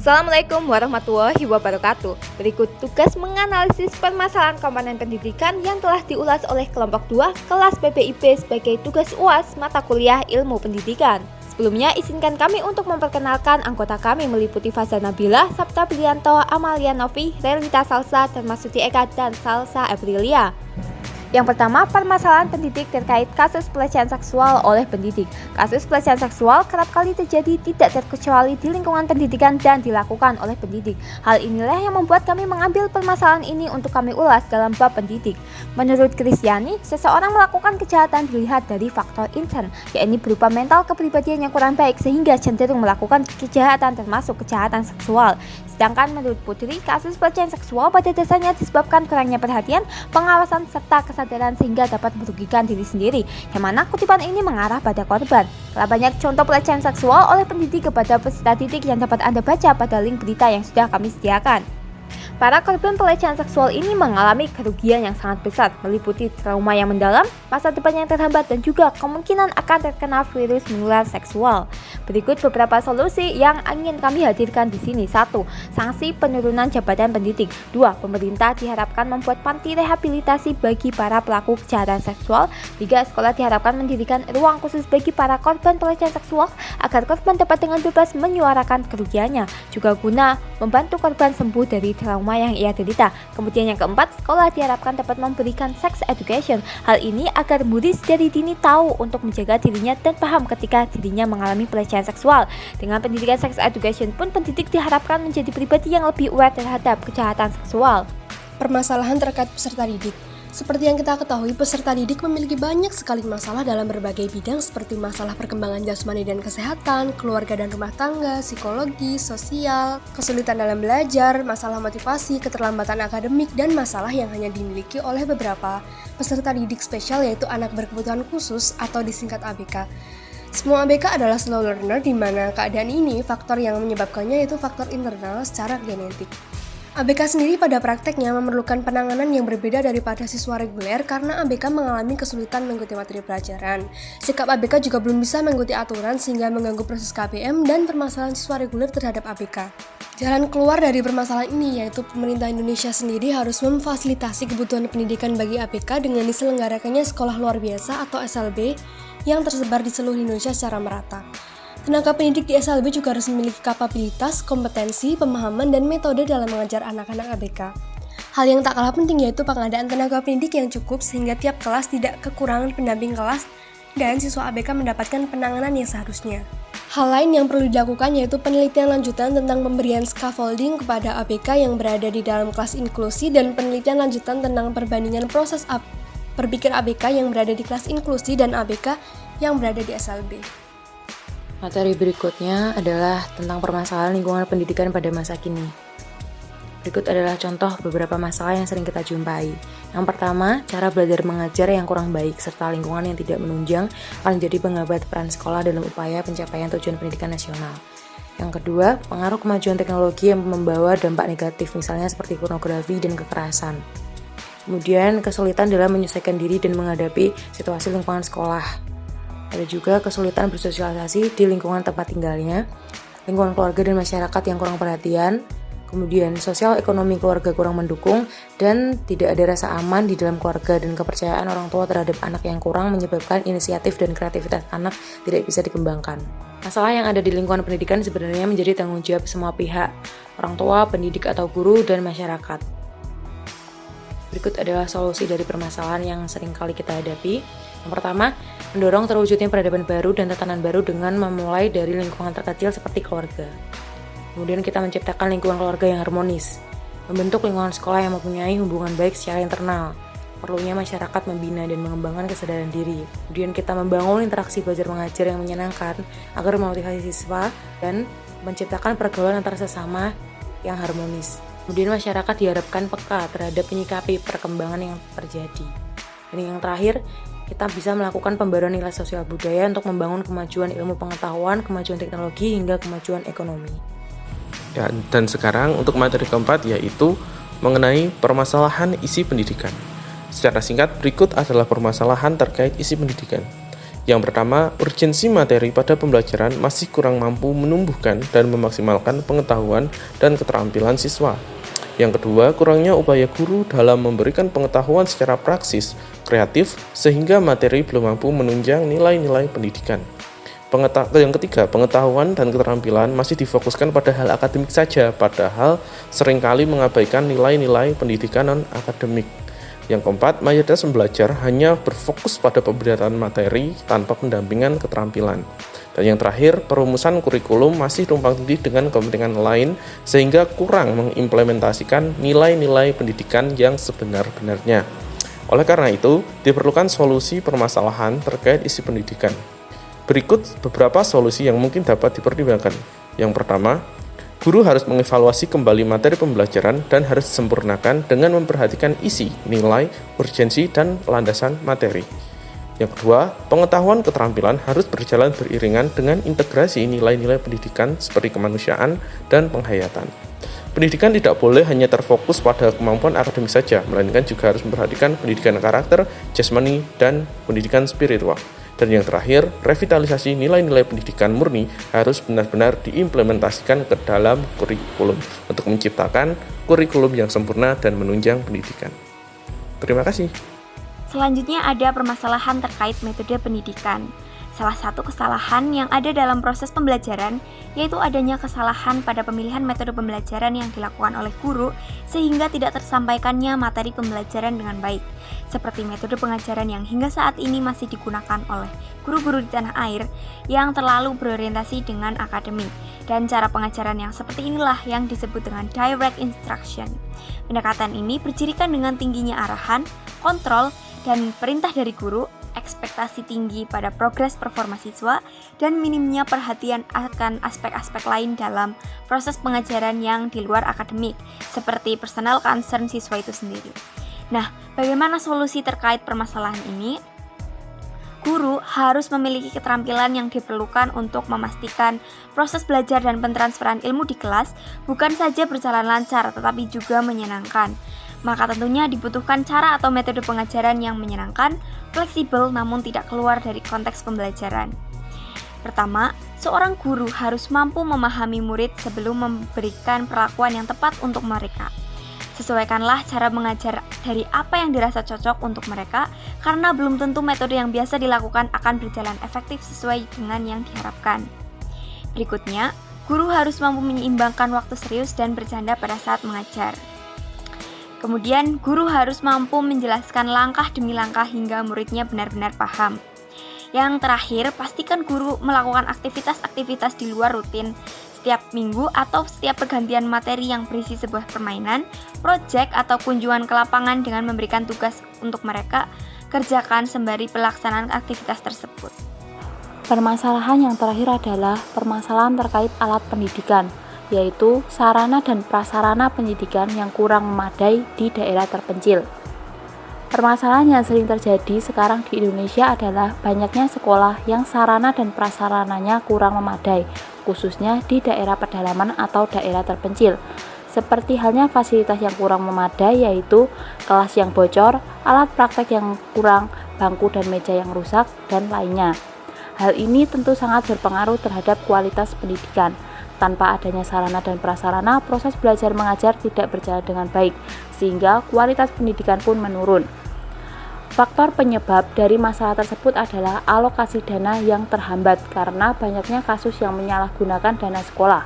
Assalamualaikum warahmatullahi wabarakatuh. Berikut tugas menganalisis permasalahan komponen pendidikan yang telah diulas oleh kelompok 2 kelas PPIB sebagai tugas UAS mata kuliah Ilmu Pendidikan. Sebelumnya izinkan kami untuk memperkenalkan anggota kami meliputi Faza Nabila, Sabta Priyanto, Amalia Novi, Relita Salsa, Termasuti Eka, dan Salsa Aprilia. Yang pertama, permasalahan pendidik terkait kasus pelecehan seksual oleh pendidik. Kasus pelecehan seksual kerap kali terjadi tidak terkecuali di lingkungan pendidikan dan dilakukan oleh pendidik. Hal inilah yang membuat kami mengambil permasalahan ini untuk kami ulas dalam bab pendidik. Menurut Kristiani, seseorang melakukan kejahatan dilihat dari faktor intern, yakni berupa mental kepribadian yang kurang baik sehingga cenderung melakukan kejahatan termasuk kejahatan seksual. Sedangkan menurut Putri, kasus pelecehan seksual pada dasarnya disebabkan kurangnya perhatian, pengawasan, serta kesadaran sehingga dapat merugikan diri sendiri, yang mana kutipan ini mengarah pada korban. Telah banyak contoh pelecehan seksual oleh pendidik kepada peserta didik yang dapat Anda baca pada link berita yang sudah kami sediakan. Para korban pelecehan seksual ini mengalami kerugian yang sangat besar, meliputi trauma yang mendalam, masa depan yang terhambat, dan juga kemungkinan akan terkena virus menular seksual. Berikut beberapa solusi yang ingin kami hadirkan di sini. 1. Sanksi penurunan jabatan pendidik. 2. Pemerintah diharapkan membuat panti rehabilitasi bagi para pelaku kejahatan seksual. 3. Sekolah diharapkan mendirikan ruang khusus bagi para korban pelecehan seksual agar korban dapat dengan bebas menyuarakan kerugiannya, juga guna membantu korban sembuh dari trauma yang ia derita. Kemudian yang keempat, sekolah diharapkan dapat memberikan sex education. Hal ini agar murid dari dini tahu untuk menjaga dirinya dan paham ketika dirinya mengalami pelecehan seksual. Dengan pendidikan sex education pun pendidik diharapkan menjadi pribadi yang lebih aware terhadap kejahatan seksual. Permasalahan terkait peserta didik. Seperti yang kita ketahui, peserta didik memiliki banyak sekali masalah dalam berbagai bidang seperti masalah perkembangan jasmani dan kesehatan, keluarga dan rumah tangga, psikologi, sosial, kesulitan dalam belajar, masalah motivasi, keterlambatan akademik, dan masalah yang hanya dimiliki oleh beberapa peserta didik spesial yaitu anak berkebutuhan khusus atau disingkat ABK. Semua ABK adalah slow learner di mana keadaan ini faktor yang menyebabkannya yaitu faktor internal secara genetik. ABK sendiri pada prakteknya memerlukan penanganan yang berbeda daripada siswa reguler karena ABK mengalami kesulitan mengikuti materi pelajaran. Sikap ABK juga belum bisa mengikuti aturan sehingga mengganggu proses KBM dan permasalahan siswa reguler terhadap ABK. Jalan keluar dari permasalahan ini yaitu pemerintah Indonesia sendiri harus memfasilitasi kebutuhan pendidikan bagi ABK dengan diselenggarakannya sekolah luar biasa atau SLB yang tersebar di seluruh Indonesia secara merata. Tenaga pendidik di SLB juga harus memiliki kapabilitas, kompetensi, pemahaman, dan metode dalam mengajar anak-anak ABK. Hal yang tak kalah penting yaitu pengadaan tenaga pendidik yang cukup sehingga tiap kelas tidak kekurangan pendamping kelas dan siswa ABK mendapatkan penanganan yang seharusnya. Hal lain yang perlu dilakukan yaitu penelitian lanjutan tentang pemberian scaffolding kepada ABK yang berada di dalam kelas inklusi dan penelitian lanjutan tentang perbandingan proses berpikir ABK yang berada di kelas inklusi dan ABK yang berada di SLB. Materi berikutnya adalah tentang permasalahan lingkungan pendidikan pada masa kini. Berikut adalah contoh beberapa masalah yang sering kita jumpai. Yang pertama, cara belajar mengajar yang kurang baik serta lingkungan yang tidak menunjang akan menjadi penghambat peran sekolah dalam upaya pencapaian tujuan pendidikan nasional. Yang kedua, pengaruh kemajuan teknologi yang membawa dampak negatif misalnya seperti pornografi dan kekerasan. Kemudian, kesulitan dalam menyesuaikan diri dan menghadapi situasi lingkungan sekolah. Ada juga kesulitan bersosialisasi di lingkungan tempat tinggalnya, lingkungan keluarga dan masyarakat yang kurang perhatian, kemudian sosial ekonomi keluarga kurang mendukung, dan tidak ada rasa aman di dalam keluarga dan kepercayaan orang tua terhadap anak yang kurang menyebabkan inisiatif dan kreativitas anak tidak bisa dikembangkan. Masalah yang ada di lingkungan pendidikan sebenarnya menjadi tanggung jawab semua pihak, orang tua, pendidik atau guru, dan masyarakat. Berikut adalah solusi dari permasalahan yang sering kali kita hadapi. Yang pertama, mendorong terwujudnya peradaban baru dan tatanan baru dengan memulai dari lingkungan terkecil seperti keluarga. Kemudian kita menciptakan lingkungan keluarga yang harmonis, membentuk lingkungan sekolah yang mempunyai hubungan baik secara internal. Perlunya masyarakat membina dan mengembangkan kesadaran diri. Kemudian kita membangun interaksi belajar mengajar yang menyenangkan agar memotivasi siswa dan menciptakan pergaulan antar sesama yang harmonis. Kemudian masyarakat diharapkan peka terhadap menyikapi perkembangan yang terjadi. Dan yang terakhir, kita bisa melakukan pembaruan nilai sosial budaya untuk membangun kemajuan ilmu pengetahuan, kemajuan teknologi, hingga kemajuan ekonomi. Ya, dan sekarang untuk materi keempat yaitu mengenai permasalahan isi pendidikan. Secara singkat, berikut adalah permasalahan terkait isi pendidikan. Yang pertama, urgensi materi pada pembelajaran masih kurang mampu menumbuhkan dan memaksimalkan pengetahuan dan keterampilan siswa. Yang kedua, kurangnya upaya guru dalam memberikan pengetahuan secara praksis, kreatif, sehingga materi belum mampu menunjang nilai-nilai pendidikan. Yang ketiga, pengetahuan dan keterampilan masih difokuskan pada hal akademik saja, padahal seringkali mengabaikan nilai-nilai pendidikan non-akademik. Yang keempat, mayoritas pembelajar hanya berfokus pada pembelajaran materi tanpa pendampingan keterampilan. Dan yang terakhir, perumusan kurikulum masih tumpang tindih dengan kepentingan lain sehingga kurang mengimplementasikan nilai-nilai pendidikan yang sebenar-benarnya. Oleh karena itu, diperlukan solusi permasalahan terkait isi pendidikan. Berikut beberapa solusi yang mungkin dapat dipertimbangkan. Yang pertama, guru harus mengevaluasi kembali materi pembelajaran dan harus disempurnakan dengan memperhatikan isi, nilai, urgensi, dan landasan materi. Yang kedua, pengetahuan keterampilan harus berjalan beriringan dengan integrasi nilai-nilai pendidikan seperti kemanusiaan dan penghayatan. Pendidikan tidak boleh hanya terfokus pada kemampuan akademik saja, melainkan juga harus memperhatikan pendidikan karakter, jasmani, dan pendidikan spiritual. Dan yang terakhir, revitalisasi nilai-nilai pendidikan murni harus benar-benar diimplementasikan ke dalam kurikulum untuk menciptakan kurikulum yang sempurna dan menunjang pendidikan. Terima kasih. Selanjutnya ada permasalahan terkait metode pendidikan. Salah satu kesalahan yang ada dalam proses pembelajaran yaitu adanya kesalahan pada pemilihan metode pembelajaran yang dilakukan oleh guru sehingga tidak tersampaikannya materi pembelajaran dengan baik. Seperti metode pengajaran yang hingga saat ini masih digunakan oleh guru-guru di tanah air yang terlalu berorientasi dengan akademik. Dan cara pengajaran yang seperti inilah yang disebut dengan direct instruction. Pendekatan ini bercirikan dengan tingginya arahan, kontrol, dan perintah dari guru, ekspektasi tinggi pada progres performa siswa, dan minimnya perhatian akan aspek-aspek lain dalam proses pengajaran yang di luar akademik, seperti personal concern siswa itu sendiri. Nah, bagaimana solusi terkait permasalahan ini? Guru harus memiliki keterampilan yang diperlukan untuk memastikan proses belajar dan pentransferan ilmu di kelas bukan saja berjalan lancar tetapi juga menyenangkan. Maka tentunya dibutuhkan cara atau metode pengajaran yang menyenangkan, fleksibel namun tidak keluar dari konteks pembelajaran. Pertama, seorang guru harus mampu memahami murid sebelum memberikan perlakuan yang tepat untuk mereka. Sesuaikanlah cara mengajar dari apa yang dirasa cocok untuk mereka, karena belum tentu metode yang biasa dilakukan akan berjalan efektif sesuai dengan yang diharapkan. Berikutnya, guru harus mampu menyeimbangkan waktu serius dan bercanda pada saat mengajar. Kemudian, guru harus mampu menjelaskan langkah demi langkah hingga muridnya benar-benar paham. Yang terakhir, pastikan guru melakukan aktivitas-aktivitas di luar rutin setiap minggu atau setiap pergantian materi yang berisi sebuah permainan, proyek atau kunjungan ke lapangan dengan memberikan tugas untuk mereka kerjakan sembari pelaksanaan aktivitas tersebut. Permasalahan yang terakhir adalah permasalahan terkait alat pendidikan, yaitu sarana dan prasarana pendidikan yang kurang memadai di daerah terpencil. Permasalahan yang sering terjadi sekarang di Indonesia adalah banyaknya sekolah yang sarana dan prasarananya kurang memadai, khususnya di daerah pedalaman atau daerah terpencil. Seperti halnya fasilitas yang kurang memadai yaitu kelas yang bocor, alat praktek yang kurang, bangku dan meja yang rusak, dan lainnya. Hal ini tentu sangat berpengaruh terhadap kualitas pendidikan. Tanpa adanya sarana dan prasarana, proses belajar mengajar tidak berjalan dengan baik, sehingga kualitas pendidikan pun menurun. Faktor penyebab dari masalah tersebut adalah alokasi dana yang terhambat karena banyaknya kasus yang menyalahgunakan dana sekolah.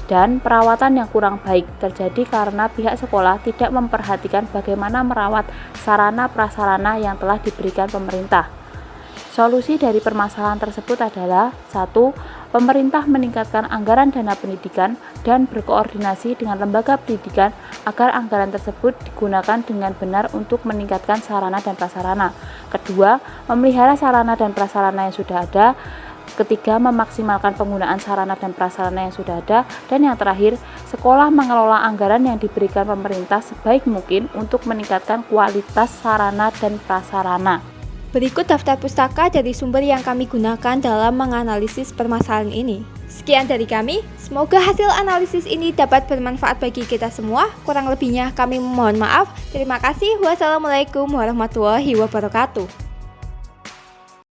Dan perawatan yang kurang baik terjadi karena pihak sekolah tidak memperhatikan bagaimana merawat sarana prasarana yang telah diberikan pemerintah. Solusi dari permasalahan tersebut adalah 1. Pemerintah meningkatkan anggaran dana pendidikan dan berkoordinasi dengan lembaga pendidikan agar anggaran tersebut digunakan dengan benar untuk meningkatkan sarana dan prasarana. Kedua, memelihara sarana dan prasarana yang sudah ada. Ketiga, memaksimalkan penggunaan sarana dan prasarana yang sudah ada. Dan yang terakhir, sekolah mengelola anggaran yang diberikan pemerintah sebaik mungkin untuk meningkatkan kualitas sarana dan prasarana. Berikut daftar pustaka dari sumber yang kami gunakan dalam menganalisis permasalahan ini. Sekian dari kami, semoga hasil analisis ini dapat bermanfaat bagi kita semua. Kurang lebihnya kami mohon maaf. Terima kasih. Wassalamualaikum warahmatullahi wabarakatuh.